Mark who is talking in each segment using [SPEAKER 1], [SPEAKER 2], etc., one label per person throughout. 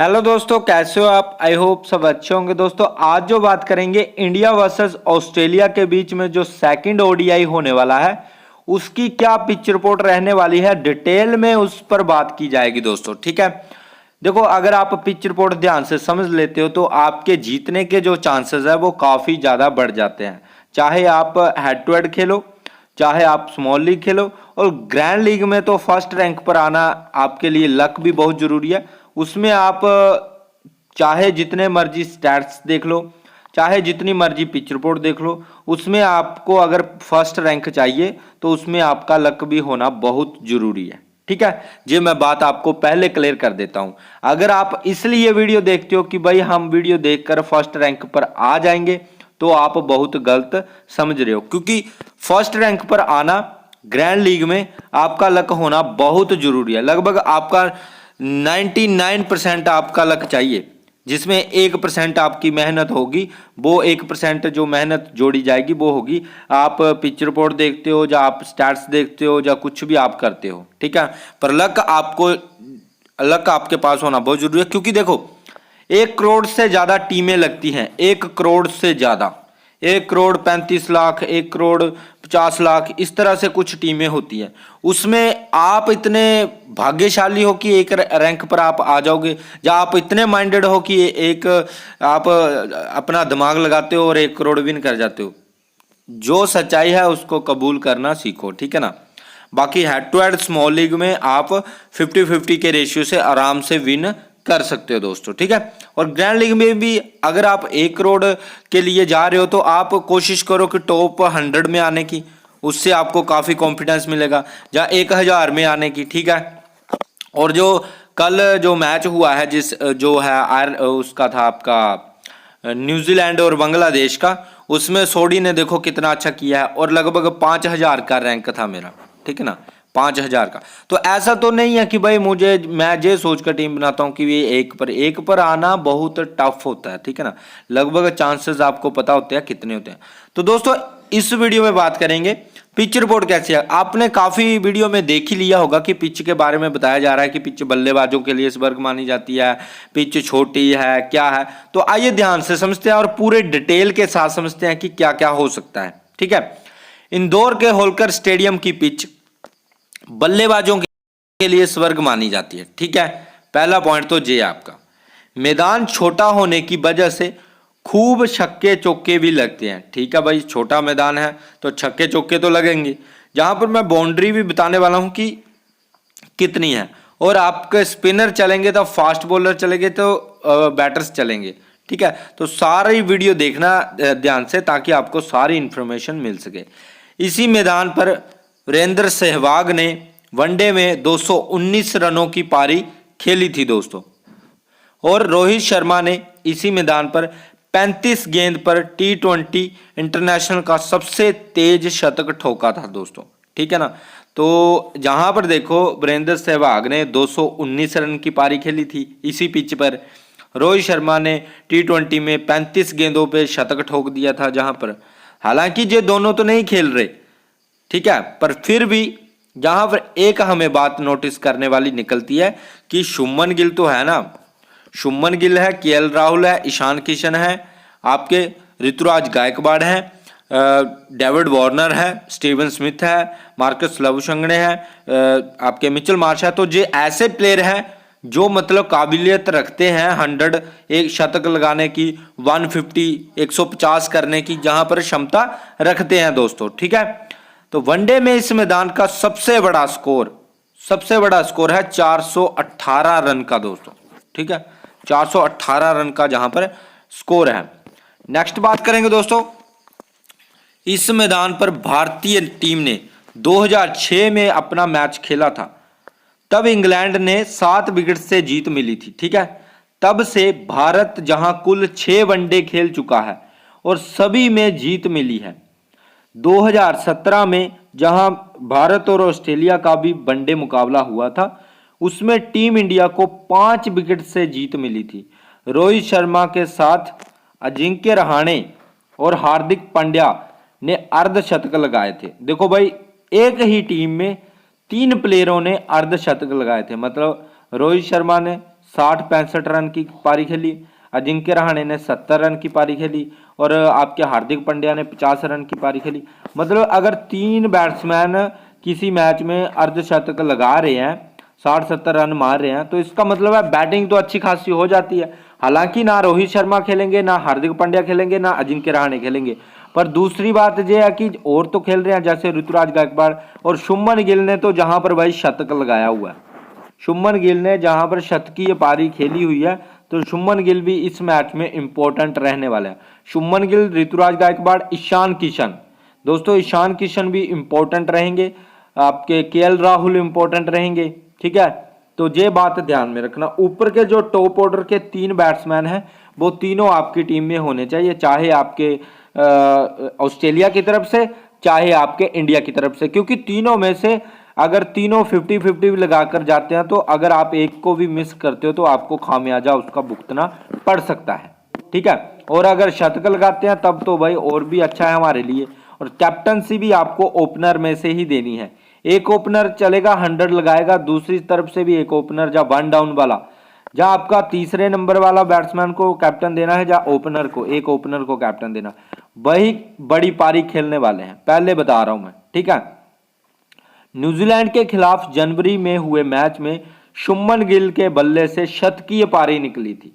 [SPEAKER 1] Hello दोस्तों, कैसे हो आप? आई होप सब अच्छे होंगे। दोस्तों आज जो बात करेंगे इंडिया वर्सेस ऑस्ट्रेलिया के बीच में जो सेकंड ओडीआई होने वाला है उसकी क्या पिच रिपोर्ट रहने वाली है, डिटेल में उस पर बात की जाएगी दोस्तों। ठीक है, देखो अगर आप पिच रिपोर्ट ध्यान से समझ लेते हो तो आपके जीतने के जो चांसेस है वो काफी ज्यादा बढ़ जाते हैं। चाहे आप हेड टू हेड खेलो, चाहे आप स्मॉल लीग खेलो, और ग्रैंड लीग में तो फर्स्ट रैंक पर आना आपके लिए लक भी बहुत जरूरी है। उसमें आप चाहे जितने मर्जी स्टैट्स देख लो, चाहे जितनी मर्जी पिच रिपोर्ट देख लो, उसमें आपको अगर फर्स्ट रैंक चाहिए तो उसमें आपका लक भी होना बहुत जरूरी है। ठीक है, ये मैं बात आपको पहले क्लियर कर देता हूं। अगर आप इसलिए वीडियो देखते हो कि भाई हम वीडियो देखकर फर्स्ट रैंक पर आ जाएंगे तो आप बहुत गलत समझ रहे हो, क्योंकि फर्स्ट रैंक पर आना ग्रैंड लीग में आपका लक होना बहुत जरूरी है। लगभग आपका 99% आपका लक चाहिए, जिसमें 1% आपकी मेहनत होगी। वो 1% जो मेहनत जोड़ी जाएगी वो होगी आप पिच रिपोर्ट देखते हो, या आप स्टैट्स देखते हो, या कुछ भी आप करते हो। ठीक है, पर लक आपके पास होना बहुत जरूरी है, क्योंकि देखो 1 करोड़ से ज्यादा टीमें लगती हैं। 1 करोड़ से ज्यादा, 1 करोड़ 35 लाख, 1 करोड़ 50 लाख, इस तरह से कुछ टीमें होती हैं। उसमें आप इतने भाग्यशाली हो कि एक रैंक पर आप आ जाओगे, या आप इतने माइंडेड हो कि एक आप अपना दिमाग लगाते हो और 1 करोड़ विन कर जाते हो। जो सच्चाई है उसको कबूल करना सीखो। ठीक है ना। बाकी head to head small league में आप 50-50 के रेशियो से आराम से विन कर सकते हो दोस्तों। ठीक है, और ग्रैंड लीग में भी अगर आप 1 करोड़ के लिए जा रहे हो तो आप कोशिश करो कि टॉप 100 में आने की, उससे आपको काफी कॉन्फिडेंस मिलेगा, या 1000 में आने की। ठीक है, और जो कल जो मैच हुआ है जो है उसका था आपका न्यूजीलैंड और बांग्लादेश का, उसमें सोडी ने देखो कितना अच्छा किया है, और लगभग 5000 का रैंक था मेरा। ठीक है ना, 5000 का। तो ऐसा तो नहीं है कि भाई मैं ये सोच कर टीम बनाता हूं कि ये एक पर आना बहुत टफ होता है। ठीक है ना, लगभग चांसेस आपको पता होते हैं कितने होते हैं। तो दोस्तों इस वीडियो में बात करेंगे पिच रिपोर्ट कैसी है। आपने काफी वीडियो में देख ही लिया होगा कि पिच के बारे में बताया जा रहा है कि पिच बल्लेबाजों के लिए स्वर्ग मानी जाती है, पिच छोटी है, क्या है। तो आइए ध्यान से समझते हैं और पूरे डिटेल के साथ समझते हैं कि क्या क्या हो सकता है। ठीक है, इंदौर के होलकर स्टेडियम की पिच बल्लेबाजों के लिए स्वर्ग मानी जाती है। ठीक है, पहला पॉइंट तो ये आपका। मैदान छोटा होने की वजह से खूब छक्के चौके भी लगते हैं। ठीक है भाई, छोटा मैदान है तो छक्के चौके तो लगेंगे। जहां पर मैं बाउंड्री भी बताने वाला हूं कि कितनी है, और आपके स्पिनर चलेंगे तो फास्ट बॉलर चलेंगे तो बैटर्स चलेंगे। ठीक है, तो सारी वीडियो देखना ध्यान से ताकि आपको सारी इंफॉर्मेशन मिल सके। इसी मैदान पर वीरेंद्र सहवाग ने वनडे में 219 रनों की पारी खेली थी दोस्तों, और रोहित शर्मा ने इसी मैदान पर 35 गेंद पर T20 इंटरनेशनल का सबसे तेज शतक ठोका था दोस्तों। ठीक है ना, तो जहां पर देखो वीरेंद्र सहवाग ने 219 रन की पारी खेली थी इसी पिच पर, रोहित शर्मा ने T20 में 35 गेंदों पे शतक ठोक दिया था। जहां पर हालांकि ये दोनों तो नहीं खेल रहे, ठीक है, पर फिर भी जहां पर एक हमें बात नोटिस करने वाली निकलती है कि शुभमन गिल तो है ना, शुभमन गिल है, केएल राहुल है, ईशान किशन है, आपके ऋतुराज गायकवाड़ है, डेविड वार्नर है, स्टीवन स्मिथ है, मार्कस लवशंगने है, आपके मिचेल मार्श है। तो ये ऐसे प्लेयर हैं जो मतलब काबिलियत रखते हैं 100 एक शतक लगाने की, 150 150 करने की, जहां पर क्षमता रखते हैं दोस्तों। ठीक है, तो वनडे में इस मैदान का सबसे बड़ा स्कोर है 418 रन का दोस्तों। ठीक है, 418 रन का जहां पर स्कोर है। नेक्स्ट बात करेंगे दोस्तों, इस मैदान पर भारतीय टीम ने 2006 में अपना मैच खेला था, तब इंग्लैंड ने 7 विकेट से जीत मिली थी। ठीक है, तब से भारत जहां कुल 6 वनडे खेल चुका है और सभी में जीत मिली है। 2017 में जहां भारत और ऑस्ट्रेलिया का भी वनडे मुकाबला हुआ था, उसमें टीम इंडिया को 5 विकेट से जीत मिली थी। रोहित शर्मा के साथ अजिंक्य रहाणे और हार्दिक पांड्या ने अर्धशतक लगाए थे। देखो भाई, एक ही टीम में 3 प्लेयरों ने अर्धशतक लगाए थे, मतलब रोहित शर्मा ने 60-65 रन की पारी खेली, अजिंक्य रहाणे ने 70 रन की पारी खेली और आपके हार्दिक पांड्या ने 50 रन की पारी खेली। मतलब अगर 3 बैट्समैन किसी मैच में अर्धशतक लगा रहे हैं, 60-70 रन मार रहे हैं, तो इसका मतलब है बैटिंग तो अच्छी खासी हो जाती है। हालांकि ना रोहित शर्मा खेलेंगे, ना हार्दिक पांड्या खेलेंगे, ना अजिंक्य रहाणे खेलेंगे, पर दूसरी बात यह है कि और तो खेल रहे हैं जैसे ऋतुराज गायकवाड़ और शुभमन गिल ने तो जहां पर भाई शतक लगाया हुआ है। शुभमन गिल ने जहां पर शतकीय पारी खेली हुई है, तो शुभमन गिल भी इस मैच में इंपॉर्टेंट रहने वाले हैं। शुभमन गिल, ऋतुराज गायकवाड़, ईशान किशन, दोस्तों ईशान किशन भी इंपॉर्टेंट रहेंगे, आपके केएल राहुल इंपॉर्टेंट रहेंगे, ठीक है। तो ये बात ध्यान में रखना। ऊपर के जो टॉप ऑर्डर के 3 बैट्समैन हैं वो तीनों आपकी टीम में होने चाहिए, चाहे आपके ऑस्ट्रेलिया की तरफ से, चाहे आपके इंडिया की तरफ से, क्योंकि तीनों में से अगर तीनों 50-50 लगाकर जाते हैं तो अगर आप एक को भी मिस करते हो तो आपको खामियाजा उसका भुगतना पड़ सकता है, ठीक है। और अगर शतक लगाते हैं तब तो भाई और भी अच्छा है हमारे लिए। और कैप्टनसी भी आपको ओपनर में से ही देनी है। एक ओपनर चलेगा 100 लगाएगा, दूसरी तरफ से भी एक ओपनर, जहाँ 1 डाउन वाला, जहाँ आपका तीसरे नंबर वाला बैट्समैन को कैप्टन देना है, जहाँ ओपनर को, एक ओपनर को कैप्टन देना, वही बड़ी पारी खेलने वाले हैं, पहले बता रहा हूं मैं, ठीक है। न्यूजीलैंड के खिलाफ जनवरी में हुए मैच में शुभमन गिल के बल्ले से शतकीय पारी निकली थी।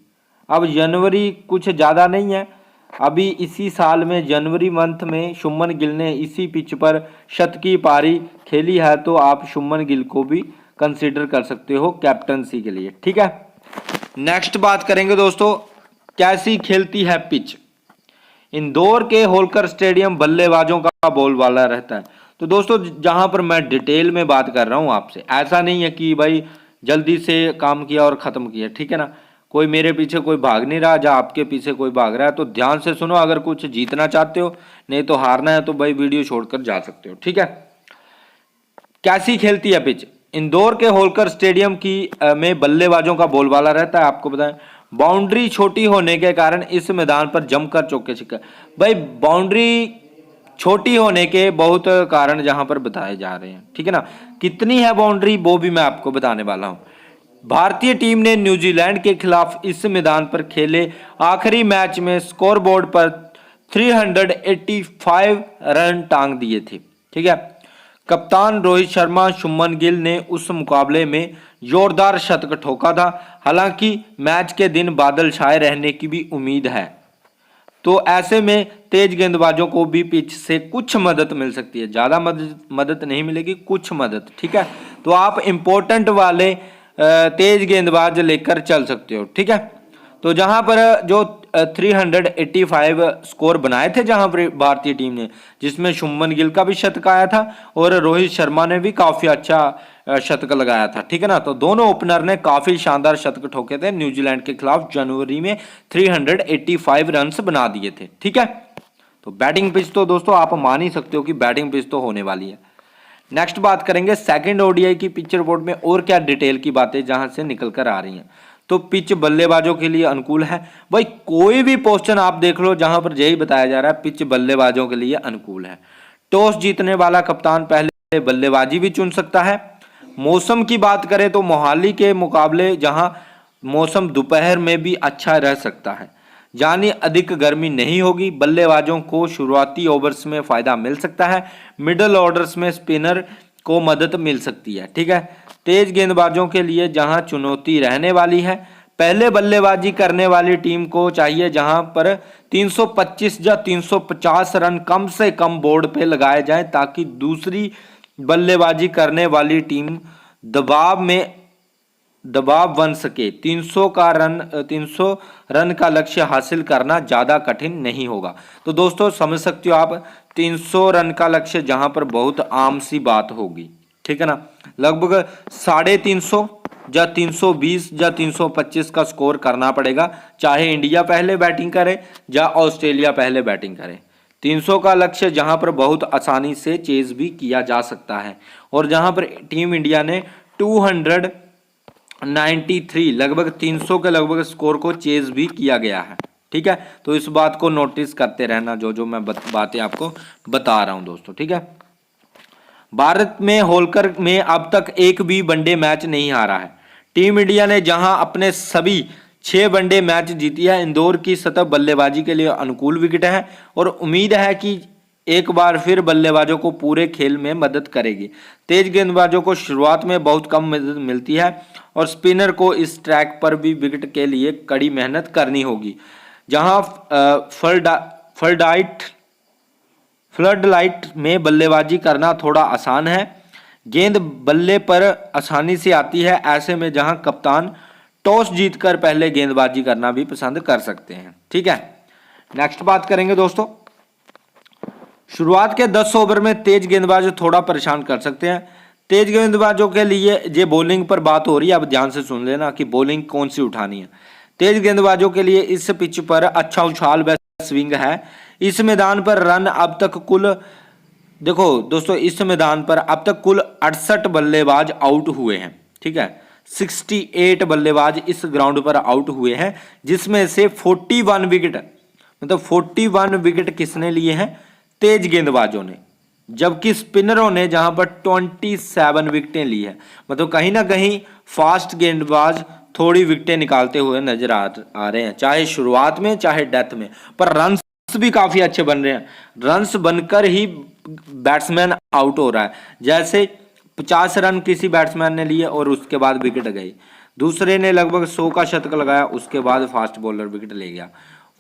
[SPEAKER 1] अब जनवरी कुछ ज्यादा नहीं है, अभी इसी साल में जनवरी मंथ में शुभमन गिल ने इसी पिच पर शतकीय पारी खेली है, तो आप शुभमन गिल को भी कंसीडर कर सकते हो कैप्टनसी के लिए, ठीक है। नेक्स्ट बात करेंगे दोस्तों, कैसी खेलती है पिच। इंदौर के होलकर स्टेडियम बल्लेबाजों का बोलबाला रहता है। तो दोस्तों जहां पर मैं डिटेल में बात कर रहा हूं आपसे, ऐसा नहीं है कि भाई जल्दी से काम किया और खत्म किया, ठीक है ना। कोई मेरे पीछे कोई भाग नहीं रहा, जहां आपके पीछे कोई भाग रहा है, तो ध्यान से सुनो अगर कुछ जीतना चाहते हो, नहीं तो हारना है तो भाई वीडियो छोड़कर जा सकते हो, ठीक है। कैसी खेलती है पिच। इंदौर के होलकर स्टेडियम की में बल्लेबाजों का बोलबाला रहता है। आपको बताएं, बाउंड्री छोटी होने के कारण इस मैदान पर जमकर चौके छिक्के। भाई बाउंड्री छोटी होने के बहुत कारण जहां पर बताए जा रहे हैं, ठीक है ना। कितनी है बाउंड्री वो भी मैं आपको बताने वाला हूं। भारतीय टीम ने न्यूजीलैंड के खिलाफ इस मैदान पर खेले आखिरी मैच में स्कोरबोर्ड पर 385 रन टांग दिए थे, ठीक है। कप्तान रोहित शर्मा, शुभमन गिल ने उस मुकाबले में जोरदार शतक ठोका था। हालांकि मैच के दिन बादल छाए रहने की भी उम्मीद है, तो ऐसे में तेज गेंदबाजों को भी पिच से कुछ मदद मिल सकती है, ज्यादा मदद नहीं मिलेगी, कुछ मदद, ठीक है। तो आप इंपॉर्टेंट वाले तेज गेंदबाज लेकर चल सकते हो, ठीक है। तो जहां पर जो 385 स्कोर बनाए थे जहां पर भारतीय टीम ने, जिसमें शुभमन गिल का भी शतक आया था और रोहित शर्मा ने भी काफी अच्छा शतक लगाया था, ठीक है ना। तो दोनों ओपनर ने काफी शानदार शतक ठोके थे न्यूजीलैंड के खिलाफ, जनवरी में 385 रन बना दिए थे, ठीक है। तो बैटिंग पिच तो दोस्तों आप मान ही सकते हो कि बैटिंग पिच तो होने वाली है। नेक्स्ट बात करेंगे सेकंड ओडीआई की पिच रिपोर्ट में और क्या डिटेल की बातें जहां से निकल कर आ रही हैं। तो पिच बल्लेबाजों के लिए अनुकूल है। भाई कोई भी पोस्टन आप देख लो जहां पर यही बताया जा रहा है पिच बल्लेबाजों के लिए अनुकूल है। टॉस जीतने वाला कप्तान पहले बल्लेबाजी भी चुन सकता है। मौसम की बात करें तो मोहाली के मुकाबले जहां मौसम दोपहर में भी अच्छा रह सकता है, यानी अधिक गर्मी नहीं होगी। बल्लेबाजों को शुरुआती ओवर्स में फायदा मिल सकता है, मिडल ऑर्डर्स में स्पिनर को मदद मिल सकती है, ठीक है। तेज गेंदबाजों के लिए जहां चुनौती रहने वाली है, पहले बल्लेबाजी करने वाली टीम को चाहिए जहां पर 325 या 350 रन कम से कम बोर्ड पे लगाए जाएं, ताकि दूसरी बल्लेबाजी करने वाली टीम दबाव बन सके। 300 रन का लक्ष्य हासिल करना ज्यादा कठिन नहीं होगा। तो दोस्तों समझ सकते हो आप, 300 रन का लक्ष्य जहां पर बहुत आम सी बात होगी, ठीक है ना। लगभग 350 या 320 या 325 का स्कोर करना पड़ेगा, चाहे इंडिया पहले बैटिंग करे या ऑस्ट्रेलिया पहले बैटिंग करे। 300 का लक्ष्य जहां पर बहुत आसानी से चेज भी किया जा सकता है, और जहां पर टीम इंडिया ने 293 लगभग 300 के लगभग स्कोर को चेज भी किया गया है, ठीक है। तो इस बात को नोटिस करते रहना, जो मैं बातें आपको बता रहा हूं दोस्तों, ठीक है। भारत में होलकर में अब तक एक भी वनडे मैच नहीं हारा है। टीम इंडिया ने जहां अपने सभी 6 वनडे मैच जीती है। इंदौर की सतह बल्लेबाजी के लिए अनुकूल विकेट है और उम्मीद है कि एक बार फिर बल्लेबाजों को पूरे खेल में मदद करेगी। तेज गेंदबाजों को शुरुआत में बहुत कम मदद मिलती है और स्पिनर को इस ट्रैक पर भी विकेट के लिए कड़ी मेहनत करनी होगी। जहां फ्लड लाइट में बल्लेबाजी करना थोड़ा आसान है, गेंद बल्ले पर आसानी से आती है। ऐसे में जहां कप्तान टॉस जीतकर पहले गेंदबाजी करना भी पसंद कर सकते हैं। ठीक है, नेक्स्ट बात करेंगे दोस्तों। शुरुआत के 10 ओवर में तेज गेंदबाज थोड़ा परेशान कर सकते हैं। तेज गेंदबाजों के लिए ये बॉलिंग पर बात हो रही है, अब ध्यान से सुन लेना कि बॉलिंग कौन सी उठानी है। तेज गेंदबाजों के लिए इस पिच पर अच्छा उछाल व स्विंग है। इस मैदान पर रन अब तक कुल, देखो दोस्तों, इस मैदान पर अब तक कुल 68 बल्लेबाज आउट हुए हैं। ठीक है, 68 बल्लेबाज इस ग्राउंड पर आउट हुए हैं, जिसमें से 41 विकेट, मतलब 41 विकेट किसने लिए हैं? तेज गेंदबाजों ने, जबकि स्पिनरों ने जहां पर 27 विकेटें ली है। मतलब कहीं ना कहीं फास्ट गेंदबाज थोड़ी विकेटें निकालते हुए नजर आ रहे हैं, चाहे शुरुआत में चाहे डेथ में। पर रन्स भी काफी अच्छे बन रहे हैं, रन्स बनकर ही बैट्समैन आउट हो रहा है। जैसे 50 रन किसी बैट्समैन ने लिए और उसके बाद विकेट गई, दूसरे ने लगभग 100 का शतक लगाया, उसके बाद फास्ट बॉलर विकेट ले गया,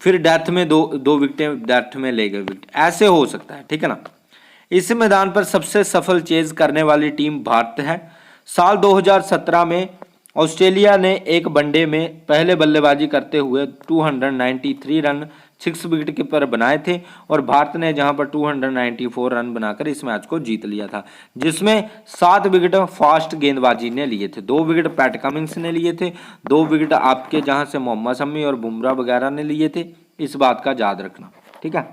[SPEAKER 1] फिर डेथ में दो विकेटें डेथ में ले गए विकेट, ऐसे हो सकता है। ठीक है ना। इस मैदान पर सबसे सफल चेज करने वाली टीम भारत है। साल 2017 में ऑस्ट्रेलिया ने एक वनडे में पहले बल्लेबाजी करते हुए 293 रन 6 विकेट के पर बनाए थे और भारत ने जहां पर 294 रन बनाकर इस मैच को जीत लिया था, जिसमें 7 विकेट फास्ट गेंदबाजी ने लिए थे, 2 विकेट पैट कमिंस ने लिए थे, 2 विकेट आपके जहां से मोहम्मद शमी और बुमराह वगैरह ने लिए थे। इस बात का याद रखना। ठीक है,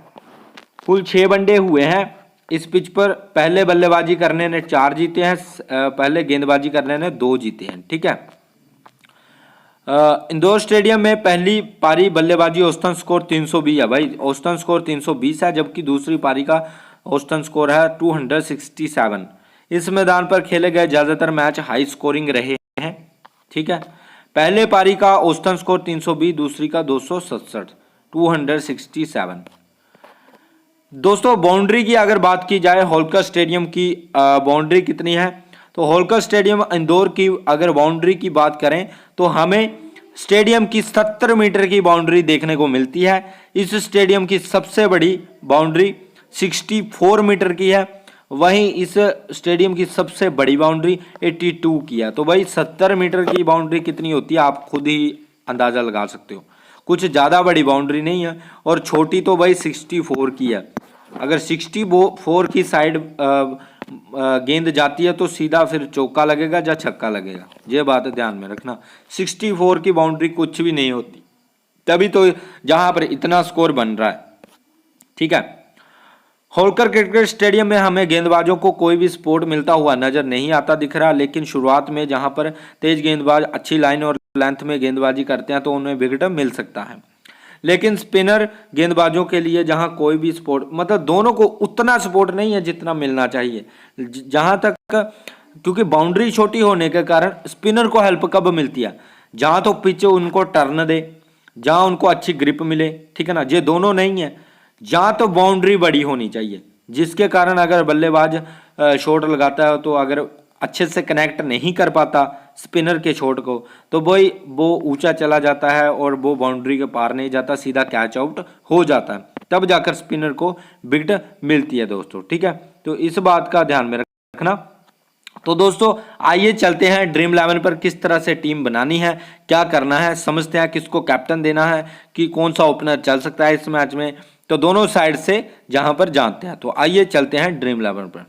[SPEAKER 1] कुल 6 वनडे हुए हैं इस पिच पर। पहले बल्लेबाजी करने ने 4 जीते हैं, पहले गेंदबाजी करने ने 2 जीते हैं। ठीक है, इंदौर स्टेडियम में पहली पारी बल्लेबाजी औसतन स्कोर 320 है भाई, औसतन स्कोर 320 है, जबकि दूसरी पारी का औसतन स्कोर है 267। इस मैदान पर खेले गए ज्यादातर मैच हाई स्कोरिंग रहे हैं। ठीक है, पहले पारी का औसतन स्कोर 320, दूसरी का 267, 267। दोस्तों बाउंड्री की अगर बात की जाए, होलकर स्टेडियम की बाउंड्री कितनी है, तो होलकर स्टेडियम इंदौर की अगर बाउंड्री की बात करें तो हमें स्टेडियम की 70 मीटर की बाउंड्री देखने को मिलती है। इस स्टेडियम की सबसे बड़ी बाउंड्री 64 मीटर की है, वहीं इस स्टेडियम की सबसे बड़ी बाउंड्री 82 की है। तो भाई 70 मीटर की बाउंड्री कितनी होती है आप खुद ही अंदाजा लगा सकते हो, कुछ ज़्यादा बड़ी बाउंड्री नहीं है। और छोटी तो भाई 64 की है। अगर 64 की साइड गेंद जाती है तो सीधा फिर चौका लगेगा या छक्का लगेगा, ये बात ध्यान में रखना। 64 की बाउंड्री कुछ भी नहीं होती, तभी तो जहां पर इतना स्कोर बन रहा है। ठीक है, होलकर क्रिकेट स्टेडियम में हमें गेंदबाजों को कोई भी सपोर्ट मिलता हुआ नजर नहीं आता दिख रहा, लेकिन शुरुआत में जहां पर तेज गेंदबाज अच्छी लाइन और लेंथ में गेंदबाजी करते हैं तो उन्हें विकेट मिल सकता है। लेकिन स्पिनर गेंदबाजों के लिए जहां कोई भी सपोर्ट, मतलब दोनों को उतना सपोर्ट नहीं है जितना मिलना चाहिए। जहां तक, क्योंकि बाउंड्री छोटी होने के कारण स्पिनर को हेल्प कब मिलती है, जहां तो पिच उनको टर्न दे, जहां उनको अच्छी ग्रिप मिले। ठीक है ना, ये दोनों नहीं है। जहां तो बाउंड्री बड़ी होनी चाहिए, जिसके कारण अगर बल्लेबाज शॉट लगाता है तो अगर अच्छे से कनेक्ट नहीं कर पाता स्पिनर के शॉट को तो भाई वो ऊंचा चला जाता है और वो बाउंड्री के पार नहीं जाता, सीधा कैच आउट हो जाता है, तब जाकर स्पिनर को विकेट मिलती है दोस्तों। ठीक है, तो इस बात का ध्यान में रखना। तो दोस्तों आइए चलते हैं ड्रीम 11 पर किस तरह से टीम बनानी है, क्या करना है, समझते हैं किसको कैप्टन देना है, कि कौन सा ओपनर चल सकता है इस मैच में। तो दोनों साइड से जहां पर जानते हैं, तो आइए चलते हैं ड्रीम 11 पर।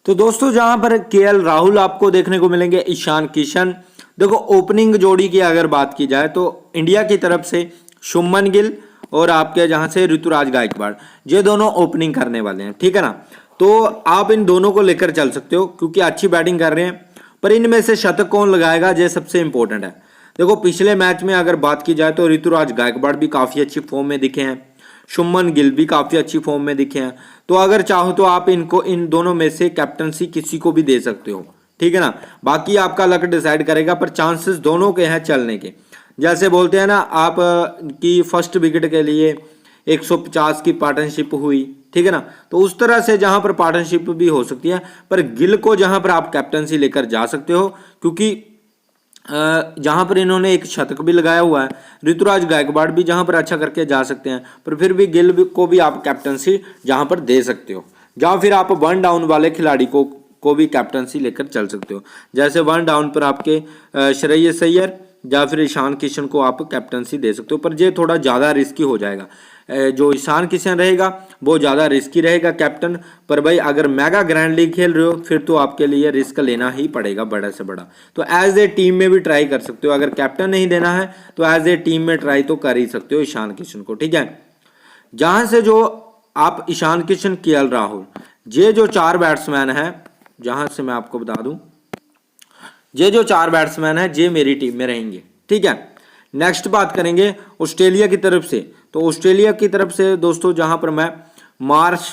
[SPEAKER 1] तो दोस्तों जहां पर केएल राहुल आपको देखने को मिलेंगे, ईशान किशन। देखो ओपनिंग जोड़ी की अगर बात की जाए तो इंडिया की तरफ से शुभमन गिल और आपके जहां से ऋतुराज गायकवाड़, ये दोनों ओपनिंग करने वाले हैं। ठीक है ना, तो आप इन दोनों को लेकर चल सकते हो क्योंकि अच्छी बैटिंग कर रहे हैं। पर इनमें से शतक कौन लगाएगा ये सबसे इंपॉर्टेंट है। देखो पिछले मैच में अगर बात की जाए तो ऋतुराज गायकवाड़ भी काफी अच्छी फॉर्म में दिखे हैं, शुभमन गिल भी काफी अच्छी फॉर्म में दिखे हैं। तो अगर चाहो तो आप इनको इन दोनों में से कैप्टनसी किसी को भी दे सकते हो। ठीक है ना। बाकी आपका लक डिसाइड करेगा, पर चांसेस दोनों के हैं चलने के। जैसे बोलते हैं ना आप कि फर्स्ट विकेट के लिए 150 की पार्टनरशिप हुई, ठीक है ना, तो उस तरह से जहां पर पार्टनरशिप भी हो सकती है। पर गिल को जहां पर आप कैप्टनसी लेकर जा सकते हो, क्योंकि जहां पर इन्होंने एक शतक भी लगाया हुआ है, ऋतुराज गायकवाड़ भी जहां पर अच्छा करके जा सकते हैं, पर फिर भी गिल को भी आप कैप्टनसी जहां पर दे सकते हो। या फिर आप वन डाउन वाले खिलाड़ी को भी कैप्टनसी लेकर चल सकते हो। जैसे वन डाउन पर आपके श्रेयस अय्यर या फिर ईशान किशन को आप कैप्टनसी दे सकते हो, पर ये थोड़ा ज़्यादा रिस्की हो जाएगा। जो ईशान किशन रहेगा वो ज़्यादा रिस्की रहेगा कैप्टन। पर भाई अगर मेगा ग्रैंड लीग खेल रहे हो फिर तो आपके लिए रिस्क लेना ही पड़ेगा बड़ा से बड़ा। तो एज ए टीम में भी ट्राई कर सकते हो, अगर कैप्टन नहीं देना है तो एज ए टीम में ट्राई तो कर ही सकते हो ईशान किशन को, ठीक है। जहां से जो आप ईशान किशन, केएल राहुल, ये जो 4 बैट्समैन हैं, जहां से मैं आपको बता दूं ये जो 4 बैट्समैन हैं ये मेरी टीम में रहेंगे, ठीक है। नेक्स्ट बात करेंगे ऑस्ट्रेलिया की तरफ से। तो ऑस्ट्रेलिया की तरफ से दोस्तों जहां पर मैं मार्श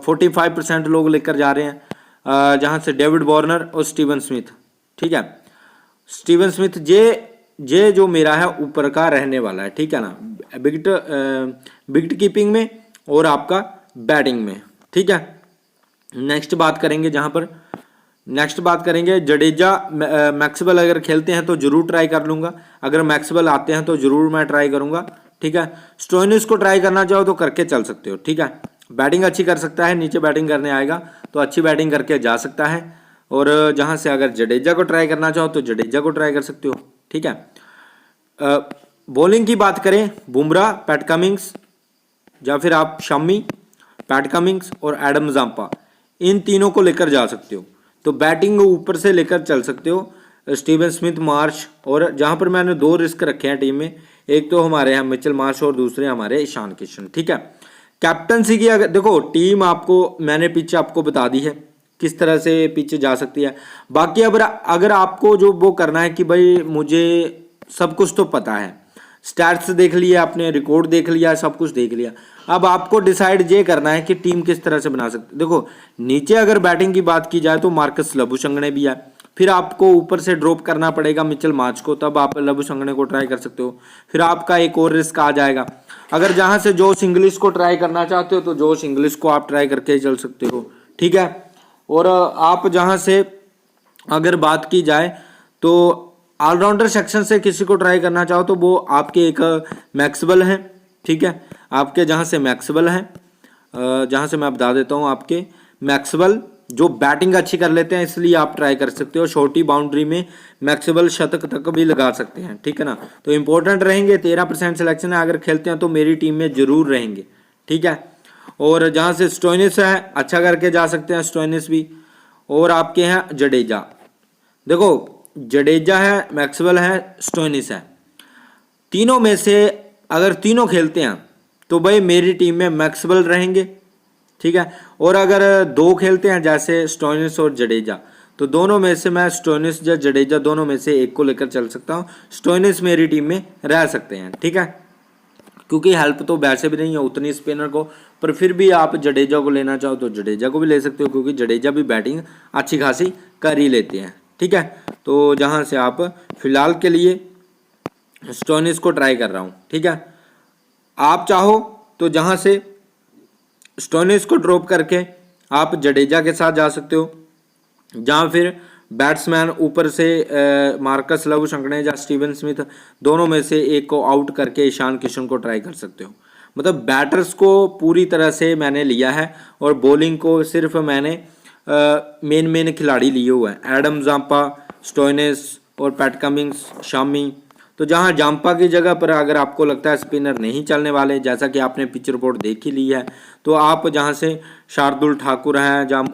[SPEAKER 1] 45% लोग लेकर जा रहे हैं, जहां से डेविड वार्नर और स्टीवन स्मिथ, ठीक है। स्टीवन स्मिथ ये जो मेरा है ऊपर का रहने वाला है, ठीक है ना, विकेट कीपिंग में और आपका बैटिंग में, ठीक है। नेक्स्ट बात करेंगे जडेजा मैक्सवेल, अगर खेलते हैं तो जरूर ट्राई कर लूंगा, अगर मैक्सवेल आते हैं तो जरूर मैं ट्राई करूंगा, ठीक है। स्टोइनिस को ट्राई करना चाहो तो करके चल सकते हो, ठीक है। बैटिंग अच्छी कर सकता है, नीचे बैटिंग करने आएगा तो अच्छी बैटिंग करके जा सकता है। और जहां से अगर जडेजा को ट्राई करना चाहो तो जडेजा को ट्राई कर सकते हो, ठीक है। बॉलिंग की बात करें, बुमराह, पैट कमिंस या फिर आप शमी, पैट कमिंस और एडम जांपा, इन तीनों को लेकर जा सकते हो। तो बैटिंग ऊपर से लेकर चल सकते हो स्टीवन स्मिथ, मार्श, और जहां पर मैंने 2 रिस्क रखे हैं टीम में, एक तो हमारे यहाँ मिचेल मार्श और दूसरे हमारे ईशान किशन, ठीक है। कैप्टनसी की अगर देखो टीम आपको मैंने पिच आपको बता दी है किस तरह से पिच जा सकती है। बाकी अगर आपको जो वो करना है कि भाई मुझे सब कुछ तो पता है, स्टैट्स देख लिया आपने, रिकॉर्ड देख लिया, सब कुछ देख लिया, अब आपको डिसाइड ये करना है कि टीम किस तरह से बना सकते। देखो नीचे अगर बैटिंग की बात की जाए तो मार्कस लबुशंगने भी है, फिर आपको ऊपर से ड्रॉप करना पड़ेगा मिचेल मार्श को, तब आप लबुशंगने को ट्राई कर सकते हो। फिर आपका एक और रिस्क आ जाएगा, अगर जहां से जोश इंग्लिश को ट्राई करना चाहते हो तो जोश इंग्लिश को आप ट्राई करके चल सकते हो, ठीक है। और आप जहां से अगर बात की जाए तो ऑलराउंडर सेक्शन से किसी को ट्राई करना चाहो तो वो आपके एक मैक्सवेल हैं, ठीक है। आपके जहां से मैक्सवेल हैं, जहां से मैं बता देता हूं, आपके मैक्सवेल जो बैटिंग अच्छी कर लेते हैं, इसलिए आप ट्राई कर सकते हो। छोटी बाउंड्री में मैक्सवेल शतक तक भी लगा सकते हैं, ठीक है ना। तो इंपॉर्टेंट रहेंगे, 13% सिलेक्शन है, अगर खेलते हैं तो मेरी टीम में जरूर रहेंगे, ठीक है। और जहां से स्टोइनिस है, अच्छा करके जा सकते हैं स्टोइनिस भी। और आपके हैं जडेजा, देखो जडेजा है, मैक्सवेल है, स्टोइनिस है, तीनों में से अगर तीनों खेलते हैं तो भाई मेरी टीम में मैक्सवेल रहेंगे, ठीक है। और अगर 2 खेलते हैं जैसे स्टोइनिस और जडेजा, तो दोनों में से मैं स्टोइनिस या जडेजा दोनों में से एक को लेकर चल सकता हूं। स्टोइनिस मेरी टीम में रह सकते हैं, ठीक है, क्योंकि हेल्प तो वैसे भी नहीं है उतनी स्पिनर को, पर फिर भी आप जडेजा को लेना चाहो तो जडेजा को भी ले सकते हो, क्योंकि जडेजा भी बैटिंग अच्छी खासी कर ही लेते हैं, ठीक है। तो जहां से आप फिलहाल के लिए स्टोइनिस को ट्राई कर रहा हूं, ठीक है। आप चाहो तो जहां से स्टोइनिस को ड्रॉप करके आप जडेजा के साथ जा सकते हो, जहां फिर बैट्समैन ऊपर से मार्कस लबुशंगने या स्टीवन स्मिथ दोनों में से एक को आउट करके ईशान किशन को ट्राई कर सकते हो। मतलब बैटर्स को पूरी तरह से मैंने लिया है और बॉलिंग को सिर्फ मैंने मेन खिलाड़ी लिए हुए हैं, एडम जांपा, स्टोइनिस और पैट कमिंस, शामी। तो जहां जांपा की जगह पर अगर आपको लगता है स्पिनर नहीं चलने वाले, जैसा कि आपने पिच रिपोर्ट देख ही ली है, तो आप जहां से शार्दुल ठाकुर हैं, जहां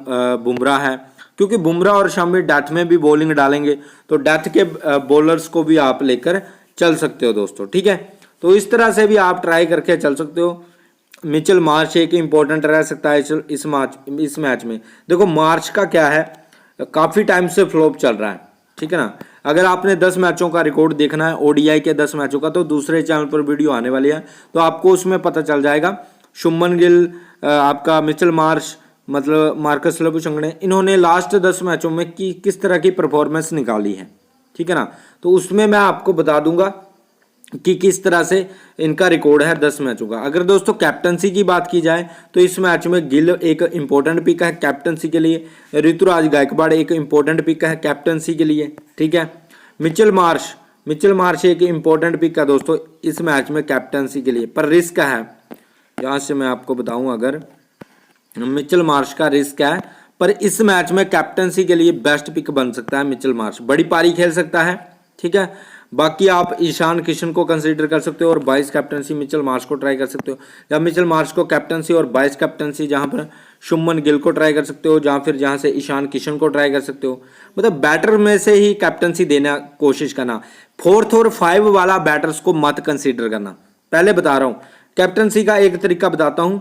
[SPEAKER 1] बुमराह है, क्योंकि बुमराह और शामी डेथ में भी बॉलिंग डालेंगे, तो डेथ के बॉलर्स को भी आप लेकर चल सकते हो दोस्तों, ठीक है। तो इस तरह से भी आप ट्राई करके चल सकते हो। मिचेल मार्श एक इंपॉर्टेंट रह सकता है इस मैच में। देखो मार्च का क्या है, काफ़ी टाइम से फ्लॉप चल रहा है, ठीक है ना। अगर आपने 10 मैचों का रिकॉर्ड देखना है, ओडीआई के 10 मैचों का, तो दूसरे चैनल पर वीडियो आने वाली है, तो आपको उसमें पता चल जाएगा। शुभमन गिल, आपका मिचेल मार्श, मतलब मार्कस लबुशंगने, इन्होंने लास्ट 10 मैचों में किस तरह की परफॉर्मेंस निकाली है, ठीक है ना। तो उसमें मैं आपको बता दूंगा कि किस तरह से इनका रिकॉर्ड है 10 मैचों का। अगर दोस्तों कैप्टनसी की बात की जाए तो इस मैच में गिल एक इंपॉर्टेंट पिक है कैप्टनसी के लिए, ऋतुराज गायकवाड़ एक इंपॉर्टेंट पिक है कैप्टनसी के लिए, ठीक है। मिचेल मार्श एक इंपॉर्टेंट पिक है दोस्तों इस मैच में कैप्टनसी के लिए, पर रिस्क है, यहाँ से मैं आपको बताऊं, अगर मिचेल मार्श का रिस्क है, पर इस मैच में कैप्टनसी के लिए बेस्ट पिक बन सकता है मिचेल मार्श, बड़ी पारी खेल सकता है, ठीक है। बाकी आप ईशान किशन को कंसीडर कर सकते हो और 22 कैप्टनसी मिचेल मार्श को ट्राई कर सकते हो, या मिचेल मार्श को कैप्टनसी और 22 कैप्टनसी जहां पर शुभमन गिल को ट्राई कर सकते हो, जहां से ईशान किशन को ट्राई कर सकते हो। मतलब बैटर में से ही कैप्टनसी देना कोशिश करना, 4th और 5 वाला बैटर्स को मत कंसीडर करना, पहले बता रहा हूँ। कैप्टनसी का एक तरीका बताता हूँ,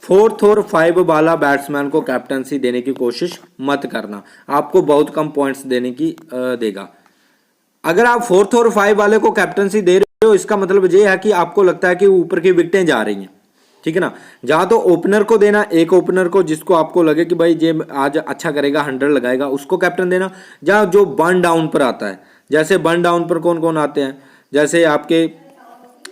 [SPEAKER 1] 4th और 5 वाला बैट्समैन को कैप्टनसी देने की कोशिश मत करना, आपको बहुत कम पॉइंट्स देने की देगा। अगर आप 4th और 5 वाले को कैप्टनसी दे रहे हो, इसका मतलब ये है कि आपको लगता है कि ऊपर की विकेटें जा रही हैं, ठीक है ना। जहां तो ओपनर को देना, एक ओपनर को जिसको आपको लगे कि भाई ये आज अच्छा करेगा, 100 लगाएगा, उसको कैप्टन देना। जहां जो बर्न डाउन पर आता है, जैसे बर्न डाउन पर कौन कौन आते हैं, जैसे आपके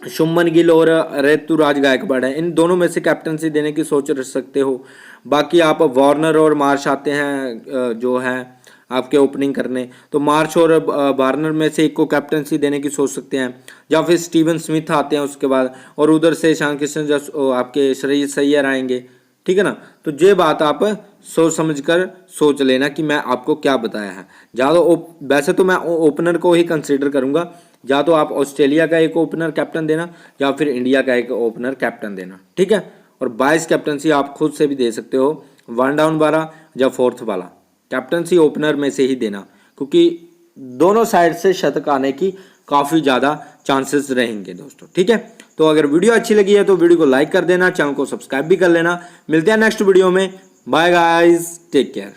[SPEAKER 1] शुभमन गिल और ऋतुराज गायकवाड़ है, इन दोनों में से कैप्टनसी देने की सोच रख सकते हो। बाकी आप वार्नर और मार्श आते हैं जो है आपके ओपनिंग करने, तो मार्श और वार्नर में से एक को कैप्टनसी देने की सोच सकते हैं, या फिर स्टीवन स्मिथ आते हैं उसके बाद, और उधर से ईशान किशन आपके श्रेयस अय्यर आएंगे, ठीक है ना। तो ये बात आप सोच समझकर सोच लेना कि मैं आपको क्या बताया है। ज़्यादा वैसे तो मैं ओपनर को ही कंसीडर करूंगा, या तो आप ऑस्ट्रेलिया का एक ओपनर कैप्टन देना या फिर इंडिया का एक ओपनर कैप्टन देना, ठीक है। और 22 कैप्टनसी आप खुद से भी दे सकते हो, 1 डाउन वाला या 4th वाला कैप्टनसी ओपनर में से ही देना, क्योंकि दोनों साइड से शतक आने की काफ़ी ज़्यादा चांसेस रहेंगे दोस्तों, ठीक है। तो अगर वीडियो अच्छी लगी है तो वीडियो को लाइक कर देना, चैनल को सब्सक्राइब भी कर लेना। मिलते हैं नेक्स्ट वीडियो में, बाय गाइस, टेक केयर।